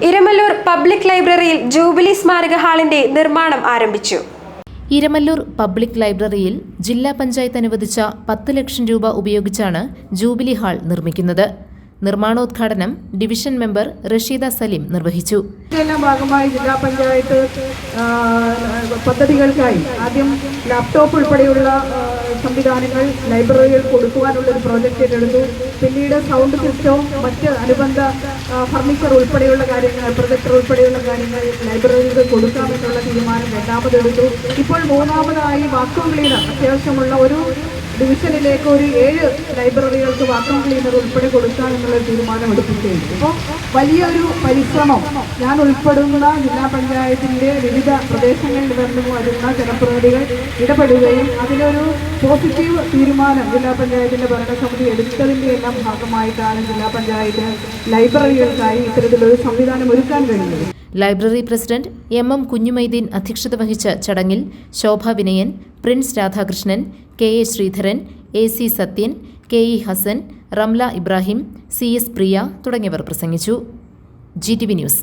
Iramallur public ലൈബ്രറിയിൽ jubilee സ്മാരക ഹാളിന്റെ നിർമ്മാണം ആരംഭിച്ചു. ഇരമല്ലൂർ പബ്ലിക് ലൈബ്രറിയിൽ ജില്ലാ പഞ്ചായത്ത് അനുവദിച്ച 10 ലക്ഷം രൂപ ഉപയോഗിച്ചാണ് ജൂബിലി ഹാൾ നിർമ്മിക്കുന്നത്. നിർമ്മാണോദ്ഘാടനം ഡിവിഷൻ മെമ്പർ റഷീദ സലീം നിർവഹിച്ചു. ഇതിന്റെ ഭാഗമായി ജില്ലാ പഞ്ചായത്ത് പദ്ധതികൾക്കായി ആദ്യം ലാപ്ടോപ്പ് ഉൾപ്പെടെയുള്ള സംവിധാനങ്ങൾ ലൈബ്രറികൾ കൊടുക്കുവാനുള്ള ഒരു പ്രോജക്റ്റ് ഏറ്റെടുത്തു. പിന്നീട് സൗണ്ട് സിസ്റ്റവും മറ്റ് അനുബന്ധ ഫർണിച്ചർ ഉൾപ്പെടെയുള്ള കാര്യങ്ങൾ, പ്രൊജക്ടർ ഉൾപ്പെടെയുള്ള കാര്യങ്ങൾ ലൈബ്രറികൾക്ക് കൊടുക്കാമെന്നുള്ള തീരുമാനം രണ്ടാമതെടുത്തു. ഇപ്പോൾ മൂന്നാമതായി വാക്വം ക്ലീനർ, അത്യാവശ്യമുള്ള ഒരു ഡിവിഷനിലേക്ക് ഒരു 7 ലൈബ്രറികൾക്ക് വാക്വം ക്ലീനർ ഉൾപ്പെടെ കൊടുക്കാമെന്നുള്ള തീരുമാനം എടുക്കുകയുണ്ട്. അപ്പോൾ വലിയൊരു പരിശ്രമം ഞാൻ ഉൾപ്പെടുന്ന ജില്ലാ പഞ്ചായത്തിൻ്റെ വിവിധ പ്രദേശങ്ങളിൽ നിന്ന് വരുന്ന ജനപ്രതിനിധികൾ ഇടപെടുകയും അതിലൊരു പോസിറ്റീവ് തീരുമാനം ജില്ലാ പഞ്ചായത്തിൻ്റെ ഭരണസമിതി എടുത്തതിൻ്റെ എല്ലാം ഭാഗമായിട്ടാണ് ജില്ലാ പഞ്ചായത്തിന് ലൈബ്രറികൾക്കായി ഇത്തരത്തിലൊരു സംവിധാനം ഒരുക്കാൻ കഴിയുന്നത്. ലൈബ്രറി പ്രസിഡന്റ് MM കുഞ്ഞുമൈദീൻ അധ്യക്ഷത വഹിച്ച ചടങ്ങിൽ Shobha Vinayan, prince Radhakrishnan, KA Sreedharan, AC Sathyan, KE Hasan, Ramla Ibrahim, CS Priya തുടങ്ങിയവർ പ്രസംഗിച്ചു. GTV news.